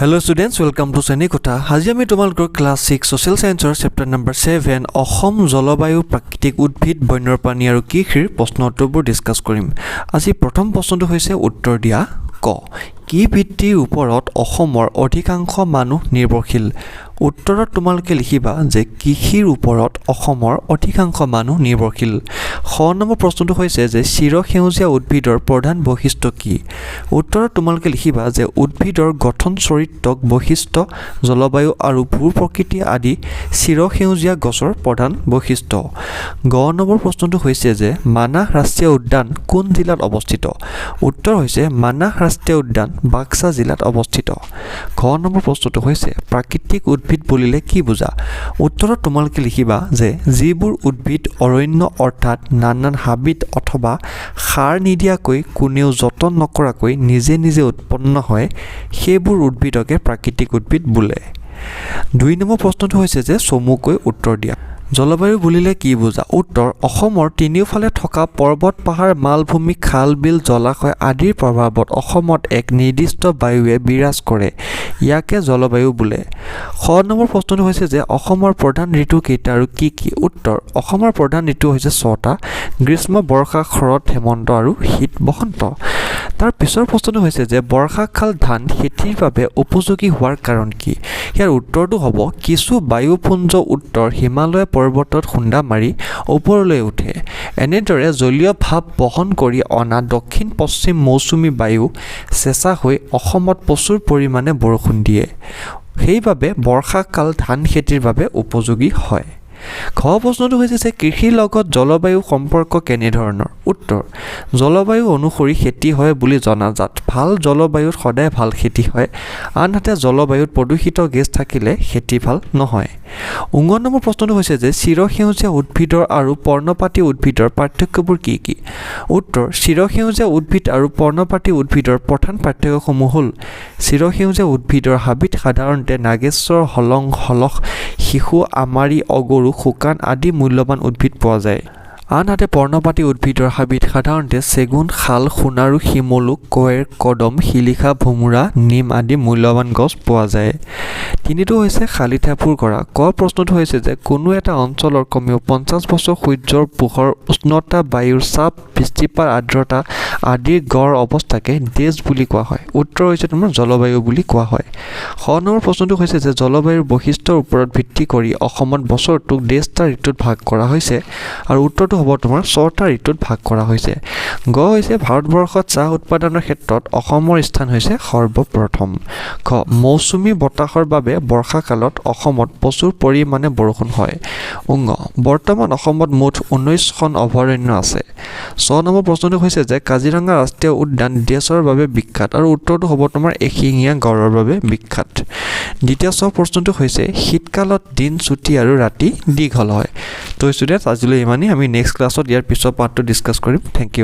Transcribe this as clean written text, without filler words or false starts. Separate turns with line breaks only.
Hello students, welcome to Senikota. আজি আমি তোমালোকৰ ক্লাস 6 সোশ্যাল সায়েন্সৰ চেপ্টাৰ নম্বৰ 7 অসম জলবায়ু প্ৰাকৃতিক উদ্ভিদ বন্যপ্ৰাণী আৰু কৃষিৰ প্ৰশ্ন উত্তৰবোৰ ডিসকাস কৰিম। আজি প্ৰথম প্ৰশ্নটো হৈছে উত্তৰ দিয়া ক। কি ভিত্তিৰ ওপৰত অসমৰ অধিকাংশ মানুহ নিৰ্ভৰশীল? উত্তৰত তোমালোকে লিখিবা যে কৃষিৰ ওপৰত অসমৰ অধিকাংশ মানুহ নিৰ্ভৰশীল। খ নম্বৰ প্ৰশ্নটো হৈছে যে চিৰসেউজীয়া উদ্ভিদৰ প্ৰধান বৈশিষ্ট্য কি? উত্তৰত তোমালোকে লিখিবা যে উদ্ভিদৰ গঠন চৰিত্ৰক বৈশিষ্ট্য জলবায়ু আৰু ভূ প্ৰকৃতি আদি চিৰসেউজীয়া গছৰ প্ৰধান বৈশিষ্ট্য। গ নম্বৰ প্ৰশ্নটো হৈছে যে মানাহ ৰাষ্ট্ৰীয় উদ্যান কোন জিলাত অৱস্থিত? উত্তৰ হৈছে মানাহ ৰাষ্ট্ৰীয় উদ্যান বাক্সা জিলাত অৱস্থিত। ঘ নম্বৰ প্ৰশ্নটো হৈছে প্ৰাকৃতিক উদ্ভিদ বুলিলে কি বুজা? উত্তৰত তোমালোকে লিখিবা যে যিবোৰ উদ্ভিদ অৰণ্য অৰ্থাৎ নানান হাবিত অথবা সাৰ নিদিয়াকৈ কোনেও যতন নকৰাকৈ নিজে নিজে উৎপন্ন হয় সেইবোৰ উদ্ভিদকে প্ৰাকৃতিক উদ্ভিদ বোলে। 2 নম্বৰ প্ৰশ্নটো হৈছে যে চমুকৈ উত্তৰ দিয়া। জলবায়ু বুলিলে কি বুজা? উত্তৰ অসমৰ তিনিওফালে থকা পৰ্বত পাহাৰ মালভূমি খাল বিল জলাশয় আদিৰ প্ৰভাৱত অসমত এক নিৰ্দিষ্ট বায়ুৱে বিৰাজ কৰে, ইয়াকে জলবায়ু বোলে। খ নম্বৰ প্ৰশ্নটো হৈছে যে অসমৰ প্ৰধান ঋতু কেইটা আৰু কি কি? উত্তৰ অসমৰ প্ৰধান ঋতু হৈছে 6টা: গ্ৰীষ্ম বৰ্ষা শৰৎ হেমন্ত আৰু শীত বসন্ত। তাৰ পিছৰ প্ৰশ্নটো হৈছে যে বৰ্ষাকাল ধান খেতিৰ বাবে উপযোগী হোৱাৰ কাৰণ কি? ইয়াৰ উত্তৰটো হ'ব কিছু বায়ুপুঞ্জ উত্তৰ হিমালয় পৰ্বতত খুন্দা মাৰি ওপৰলৈ উঠে। এনেদৰে জলীয় ভাৱ বহন কৰি অনা দক্ষিণ পশ্চিম মৌচুমী বায়ু চেঁচা হৈ অসমত প্ৰচুৰ পৰিমাণে বৰষুণ দিয়ে, সেইবাবে বৰ্ষাকাল ধান খেতিৰ বাবে উপযোগী হয়। খ প্ৰশ্নটো হৈছে যে কৃষিৰ লগত জলবায়ু সম্পৰ্ক কেনেধৰণৰ? উত্তৰ জলবায়ু অনুসৰি খেতি হয় বুলি জনাজাত। ভাল জলবায়ুত সদায় ভাল খেতি হয়, আনহাতে জলবায়ুত প্ৰদূষিত গেছ থাকিলে খেতি ভাল নহয়। 9 নম্বৰ প্ৰশ্নটো হৈছে যে চিৰসেউজীয়া উদ্ভিদৰ আৰু পৰ্ণপাতী উদ্ভিদৰ পাৰ্থক্যবোৰ কি কি? উত্তৰ চিৰসেউজীয়া উদ্ভিদ আৰু পৰ্ণপাতী উদ্ভিদৰ প্ৰধান পাৰ্থক্যসমূহ হ'ল চিৰসেউজীয়া উদ্ভিদৰ হাবিত সাধাৰণতে নাগেশ্বৰ হলং হলখ শিশু আমাৰী অগৰু শুকান আদি মূল্যৱান উদ্ভিদ পোৱা যায়, আনহাতে পৰ্ণপাতী উদ্ভিদৰ হাবিত সাধাৰণতে চেগুন শাল সোণাৰু শিমলু কয়েৰ কদম শিলিখা ভোমোৰা নিম আদি মূল্যৱান গছ পোৱা যায়। 3টো হৈছে খালী ঠাই পূৰ কৰা। ক প্ৰশ্নটো হৈছে যে কোনো এটা অঞ্চলৰ কমেও 50 বছৰ সূৰ্যৰ পোহৰ উষ্ণতা বায়ুৰ চাপ বৃষ্টিপাত আৰ্দ্ৰতা আদিৰ গড় অৱস্থাকে দেশ বুলি কোৱা হয়। উত্তৰ হৈছে তোমাৰ জলবায়ু বুলি কোৱা হয়। খ নম্বৰ প্ৰশ্নটো হৈছে যে জলবায়ুৰ বৈশিষ্ট্যৰ ওপৰত ভিত্তি কৰি অসমত বছৰটোক 10টা ঋতুত ভাগ কৰা হৈছে আৰু উত্তৰটো হ'ব তোমাৰ 6টা ঋতুত ভাগ কৰা হৈছে। গ হৈছে ভাৰতবৰ্ষত চাহ উৎপাদনৰ ক্ষেত্ৰত অসমৰ স্থান হৈছে সৰ্বপ্ৰথম। খ মৌচুমী বতাহৰ বাবে বৰ্ষাকালত অসমত প্ৰচুৰ পৰিমাণে বৰষুণ হয়। ঙ বৰ্তমান অসমত মুঠ 19খন অভয়াৰণ্য আছে। 6 নম্বৰ প্ৰশ্নটো হৈছে যে কাজিৰঙা ৰাষ্ট্ৰীয় উদ্যান দেশৰ বাবে বিখ্যাত আৰু উত্তৰটো হ'ব তোমাৰ এশিঙীয়া গড়ৰ বাবে বিখ্যাত। দ্বিতীয় প্ৰশ্নটো হৈছে শীতকালত দিন চুটি আৰু ৰাতি দীঘল হয়। তো ষ্টুডেণ্টছ আজিলৈ ইমানেই। আমি নেক্সট ক্লাছত ইয়াৰ পিছৰ পাৰ্টটো ডিছকাছ কৰিম। Thank U.